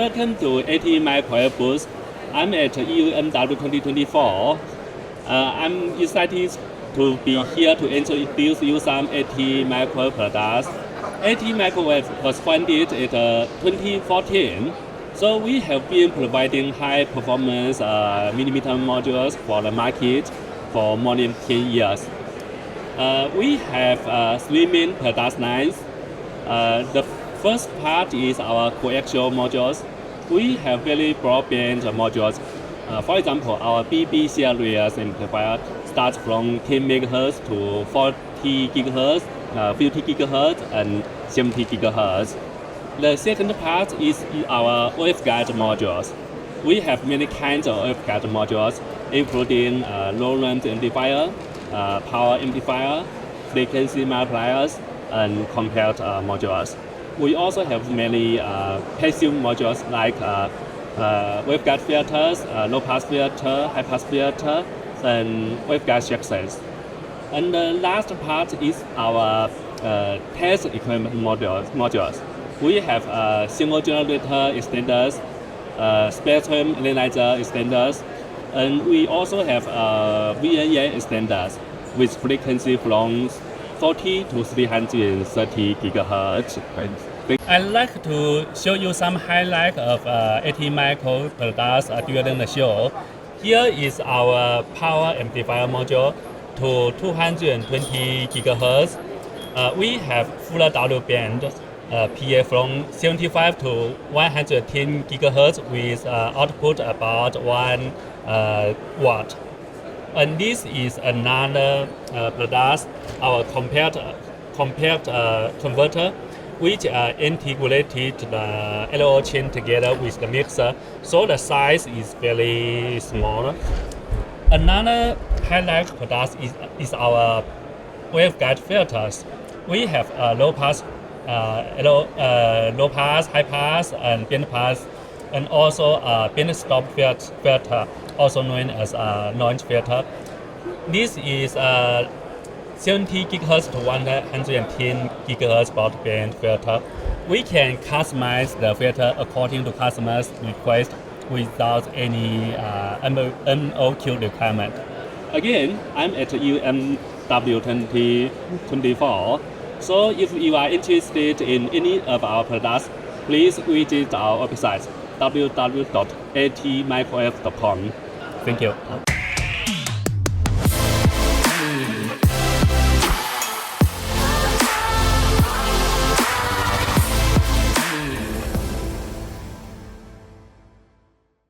Welcome to AT Microwave booth. I'm at EuMW 2024. I'm excited to be here to introduce you some AT Microwave products. AT Microwave was founded in 2014. So we have been providing high performance millimeter modules for the market for more than 10 years. We have 3 main product lines. The first part is our coaxial modules. We have very broadband modules. For example, our BB series amplifier starts from 10 MHz to 40 GHz, 50 GHz, and 70 GHz. The second part is our waveguide modules. We have many kinds of waveguide modules, including low-range amplifier, power amplifier, frequency multipliers, and compared modules. We also have many passive modules like waveguide filters, low-pass filter, high-pass filter, and waveguide sections. And the last part is our test equipment modules. We have single generator extenders, spectrum analyzer extenders, and we also have VNA extenders with frequency from 40 to 330 GHz. I'd like to show you some highlights of AT Micro products during the show. Here is our power amplifier module to 220 GHz. We have full W band PA from 75 to 110 GHz with output about 1 watt. And this is another product, our compared converter, which integrated the LO chain together with the mixer, so the size is very small. Another highlight product is our waveguide filters. We have low pass, high pass, and band pass, and also band stop filter, also known as noise filter. This is 70 GHz to 110 GHz broadband filter. We can customize the filter according to customers' request without any MOQ requirement. Again, I'm at EuMW 2024. So if you are interested in any of our products, please visit our website www.atmicrowave.com. Thank you.